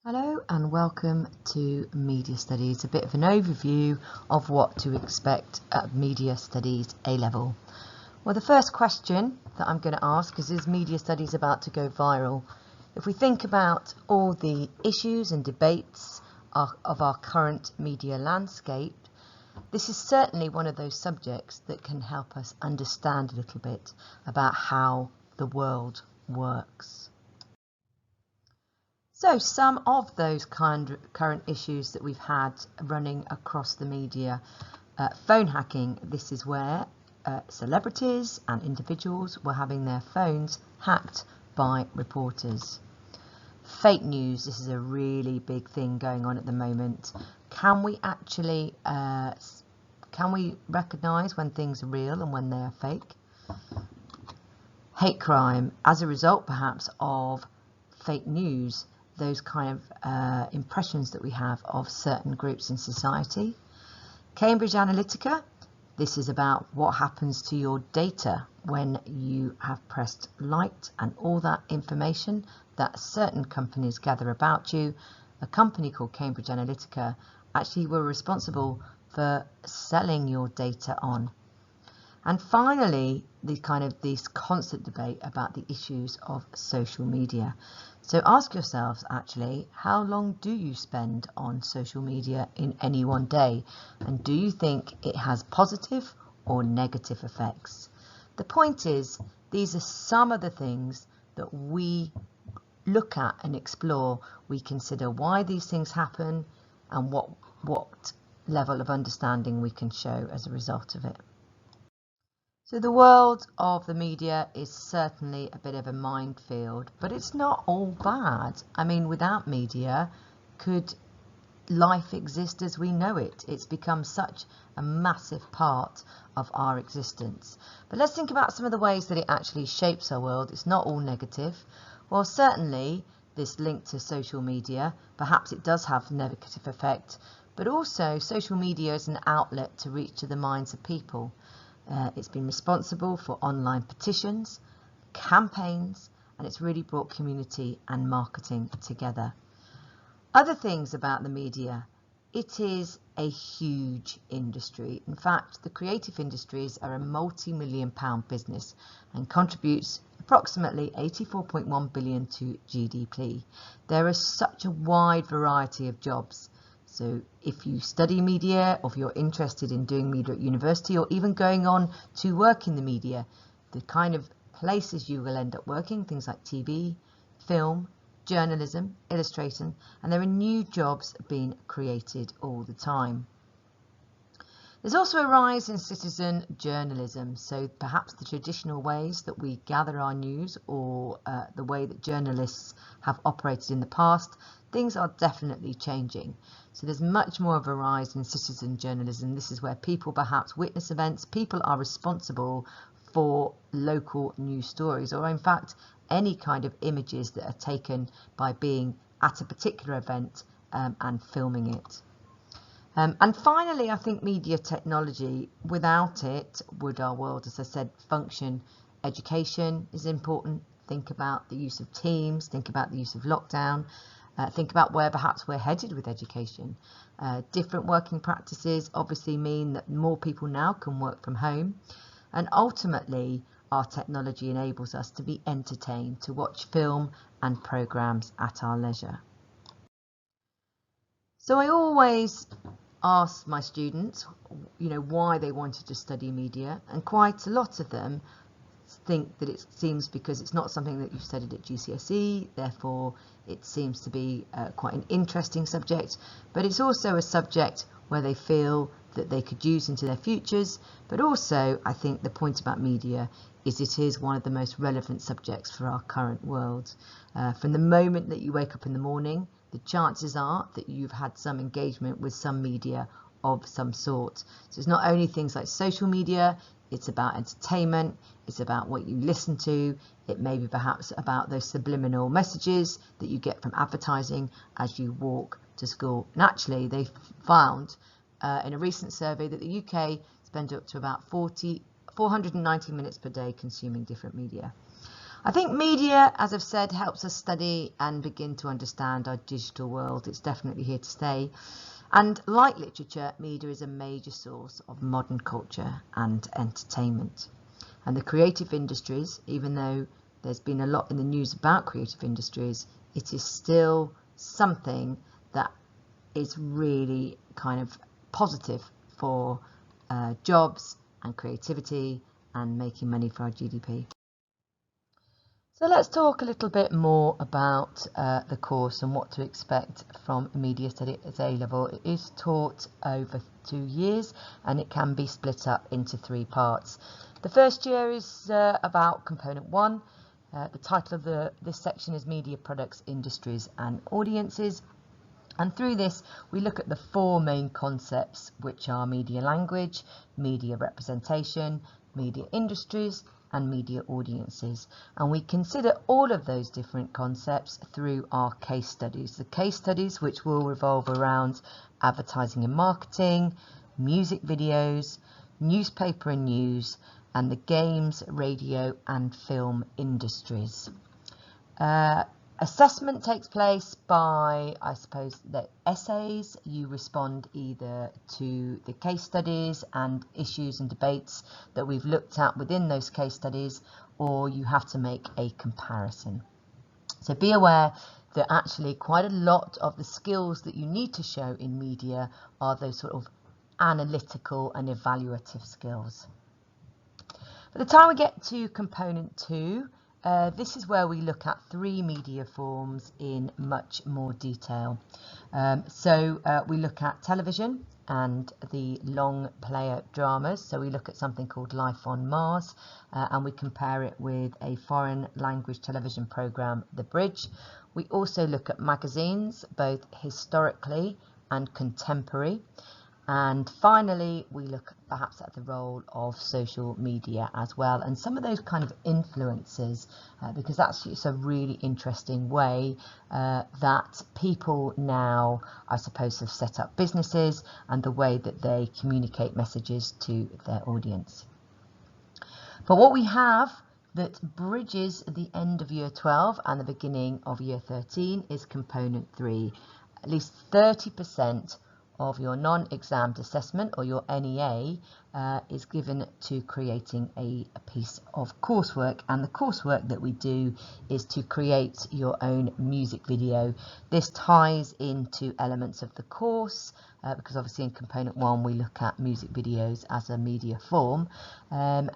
Hello and welcome to Media Studies, a bit of an overview of what to expect at Media Studies A-Level. Well, the first question that I'm going to ask is Media Studies about to go viral? If we think about all the issues and debates of our current media landscape, this is certainly one of those subjects that can help us understand a little bit about how the world works. So some of those current issues that we've had running across the media, phone hacking, this is where celebrities and individuals were having their phones hacked by reporters. Fake news, this is a really big thing going on at the moment. Can we actually, can we recognise when things are real and when they are fake? Hate crime, as a result perhaps of fake news, those kind of impressions that we have of certain groups in society. Cambridge Analytica, this is about what happens to your data when you have pressed like and all that information that certain companies gather about you. A company called Cambridge Analytica actually were responsible for selling your data on. And finally, this constant debate about the issues of social media. So ask yourselves actually, how long do you spend on social media in any one day? And do you think it has positive or negative effects? The point is, these are some of the things that we look at and explore. We consider why these things happen and what level of understanding we can show as a result of it. So the world of the media is certainly a bit of a minefield, but it's not all bad. I mean, without media, could life exist as we know it? It's become such a massive part of our existence. But let's think about some of the ways that it actually shapes our world. It's not all negative. Well, certainly this link to social media, perhaps it does have negative effect, but also social media is an outlet to reach to the minds of people. It's been responsible for online petitions, campaigns, and it's really brought community and marketing together. Other things about the media, it is a huge industry. In fact, the creative industries are a multi-million-pound business and contributes approximately 84.1 billion to GDP. There is such a wide variety of jobs. So if you study media, or if you're interested in doing media at university, or even going on to work in the media, the kind of places you will end up working, things like TV, film, journalism, illustration, and there are new jobs being created all the time. There's also a rise in citizen journalism, so perhaps the traditional ways that we gather our news or the way that journalists have operated in the past, things are definitely changing. So there's much more of a rise in citizen journalism. This is where people perhaps witness events, people are responsible for local news stories, or in fact any kind of images that are taken by being at a particular event and filming it. And finally, I think media technology, without it, would our world, as I said, function? Education is important. Think about the use of Teams, think about the use of lockdown, think about where perhaps we're headed with education. Different working practices obviously mean that more people now can work from home. And ultimately, our technology enables us to be entertained, to watch film and programs at our leisure. So I always ask my students, why they wanted to study media, and quite a lot of them think that it seems because it's not something that you've studied at GCSE, therefore it seems to be quite an interesting subject, but it's also a subject where they feel that they could use into their futures. But also I think the point about media is it is one of the most relevant subjects for our current world. From the moment that you wake up in the morning, the chances are that you've had some engagement with some media of some sort. So it's not only things like social media, it's about entertainment, it's about what you listen to, it may be perhaps about those subliminal messages that you get from advertising as you walk to school. And actually they found in a recent survey that the UK spend up to about 490 minutes per day consuming different media. I think media, as I've said, helps us study and begin to understand our digital world. It's definitely here to stay. And like literature, media is a major source of modern culture and entertainment. And the creative industries, even though there's been a lot in the news about creative industries, it is still something that is really kind of positive for jobs and creativity and making money for our GDP. So let's talk a little bit more about the course and what to expect from Media Studies at A level. It is taught over 2 years and it can be split up into 3 parts. The first year is about component 1. The title of this section is Media Products, Industries and Audiences. And through this, we look at the 4 main concepts, which are media language, media representation, media industries, and media audiences. And we consider all of those different concepts through our case studies. The case studies which will revolve around advertising and marketing, music videos, newspaper and news, and the games, radio and film industries. Assessment takes place by, I suppose, the essays. You respond either to the case studies and issues and debates that we've looked at within those case studies, or you have to make a comparison. So be aware that actually quite a lot of the skills that you need to show in media are those sort of analytical and evaluative skills. By the time we get to component 2, this is where we look at 3 media forms in much more detail. We look at television and the long player dramas. So we look at something called Life on Mars and we compare it with a foreign language television program, The Bridge. We also look at magazines, both historically and contemporary. And finally, we look perhaps at the role of social media as well, and some of those kind of influences, because that's just a really interesting way that people now, I suppose, have set up businesses and the way that they communicate messages to their audience. But what we have that bridges the end of year 12 and the beginning of year 13 is component 3. At least 30% of your non-examined assessment, or your NEA, is given to creating a piece of coursework, and the coursework that we do is to create your own music video. This ties into elements of the course because obviously in component 1 we look at music videos as a media form, and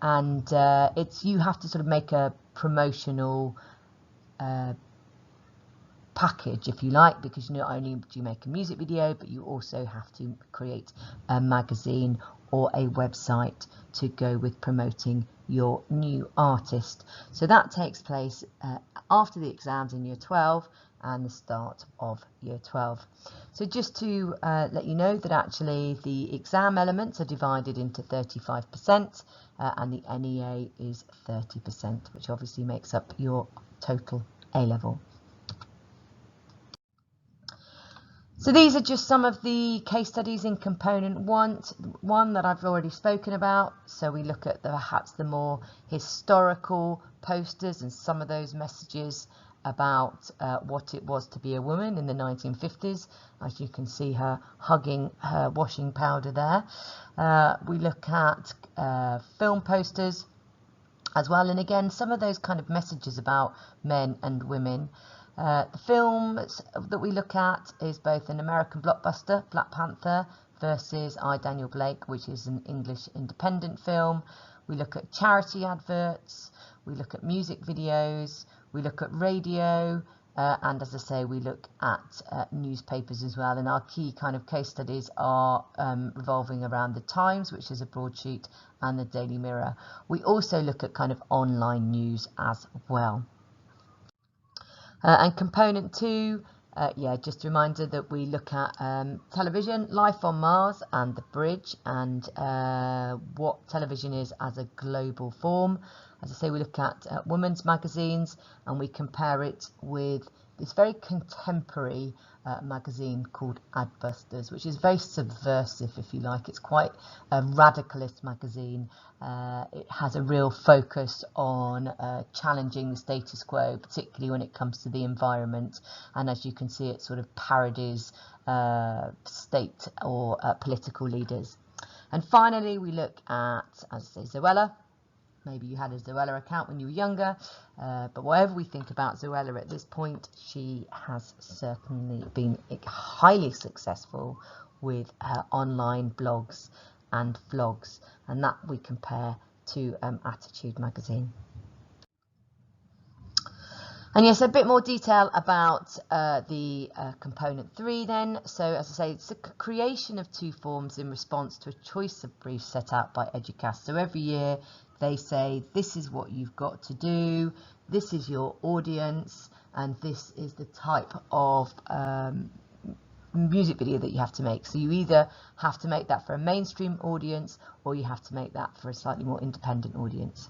you have to sort of make a promotional package, if you like, because not only do you make a music video, but you also have to create a magazine or a website to go with promoting your new artist. So that takes place after the exams in year 12 and the start of year 12. So just to let you know that actually the exam elements are divided into 35% and the NEA is 30%, which obviously makes up your total A level. So these are just some of the case studies in component 1 that I've already spoken about. So we look at perhaps the more historical posters and some of those messages about what it was to be a woman in the 1950s. As you can see her hugging her washing powder there. We look at film posters as well, and again some of those kind of messages about men and women. The films that we look at is both an American blockbuster, Black Panther, versus I, Daniel Blake, which is an English independent film. We look at charity adverts, we look at music videos, we look at radio, and as I say, we look at newspapers as well. And our key kind of case studies are revolving around the Times, which is a broadsheet, and the Daily Mirror. We also look at kind of online news as well. And component 2, just a reminder that we look at television, Life on Mars and The Bridge, and what television is as a global form. As I say, we look at women's magazines and we compare it with this very contemporary magazine called Adbusters, which is very subversive, if you like. It's quite a radicalist magazine. It has a real focus on challenging the status quo, particularly when it comes to the environment. And as you can see, it sort of parodies state or political leaders. And finally, we look at, as I say, Zoella. Maybe you had a Zoella account when you were younger, but whatever we think about Zoella at this point, she has certainly been highly successful with her online blogs and vlogs, and that we compare to Attitude magazine. And yes, a bit more detail about the component 3 then. So as I say, it's the creation of 2 forms in response to a choice of briefs set out by Educast. So every year they say, this is what you've got to do, this is your audience, and this is the type of music video that you have to make. So you either have to make that for a mainstream audience, or you have to make that for a slightly more independent audience.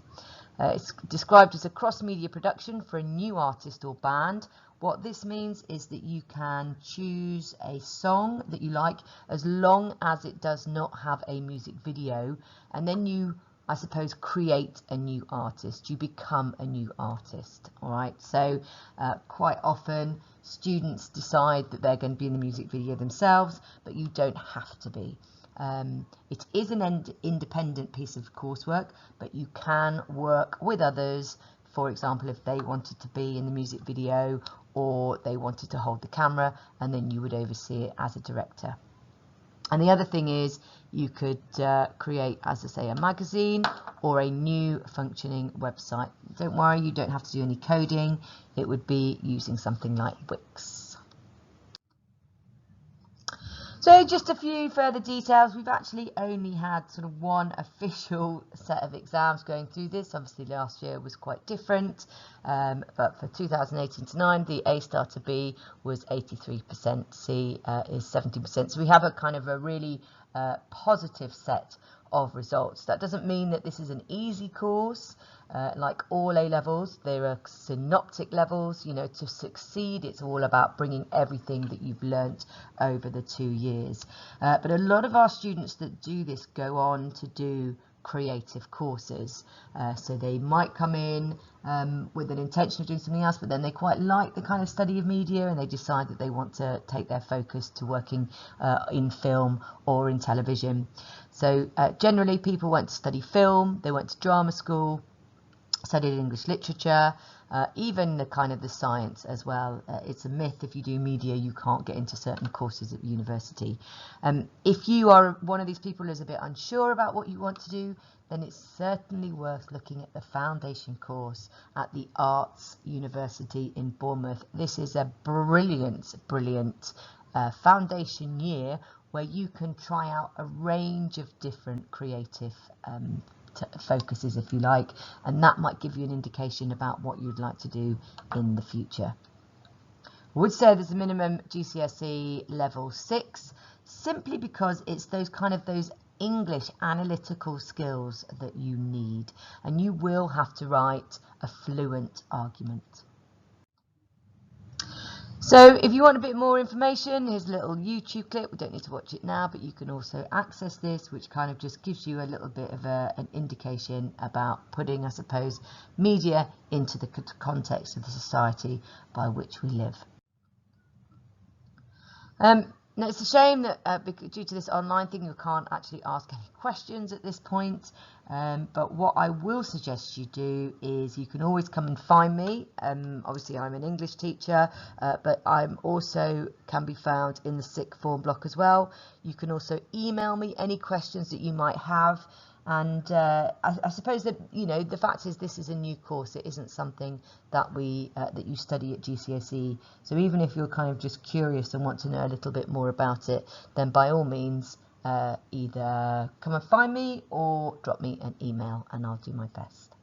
It's described as a cross-media production for a new artist or band. What this means is that you can choose a song that you like as long as it does not have a music video, and then you, I suppose, create a new artist. You become a new artist. All right. So quite often students decide that they're going to be in the music video themselves, but you don't have to be. It is an independent piece of coursework, but you can work with others. For example, if they wanted to be in the music video or they wanted to hold the camera, and then you would oversee it as a director. And the other thing is you could create, as I say, a magazine or a new functioning website. Don't worry, you don't have to do any coding. It would be using something like Wix. So just a few further details. We've actually only had sort of one official set of exams going through this. Obviously last year was quite different, but for 2018 to 9, the A star to B was 83%, C is 70%. So we have a kind of a really positive set of results. That doesn't mean that this is an easy course. Like all A levels, there are synoptic levels. You know, to succeed, it's all about bringing everything that you've learnt over the 2 years. But a lot of our students that do this go on to do creative courses. So they might come in with an intention of doing something else, but then they quite like the kind of study of media, and they decide that they want to take their focus to working in film or in television. So generally people went to study film, they went to drama school, studied English literature, even the kind of the science as well. It's a myth if you do media you can't get into certain courses at university. If you are one of these people who's a bit unsure about what you want to do, then it's certainly worth looking at the foundation course at the Arts University in Bournemouth. This is a brilliant foundation year where you can try out a range of different creative focuses, if you like, and that might give you an indication about what you'd like to do in the future. I would say there's a minimum GCSE level 6, simply because it's those English analytical skills that you need, and you will have to write a fluent argument. So if you want a bit more information, here's a little YouTube clip. We don't need to watch it now, but you can also access this, which kind of just gives you a little bit of an indication about putting, I suppose, media into the context of the society by which we live. Now, it's a shame that due to this online thing, you can't actually ask any questions at this point. But what I will suggest you do is you can always come and find me. Obviously, I'm an English teacher, but I'm also can be found in the sixth form block as well. You can also email me any questions that you might have. And I suppose that, you know, the fact is this is a new course. It isn't something that that you study at GCSE. So even if you're kind of just curious and want to know a little bit more about it, then by all means, either come and find me or drop me an email and I'll do my best.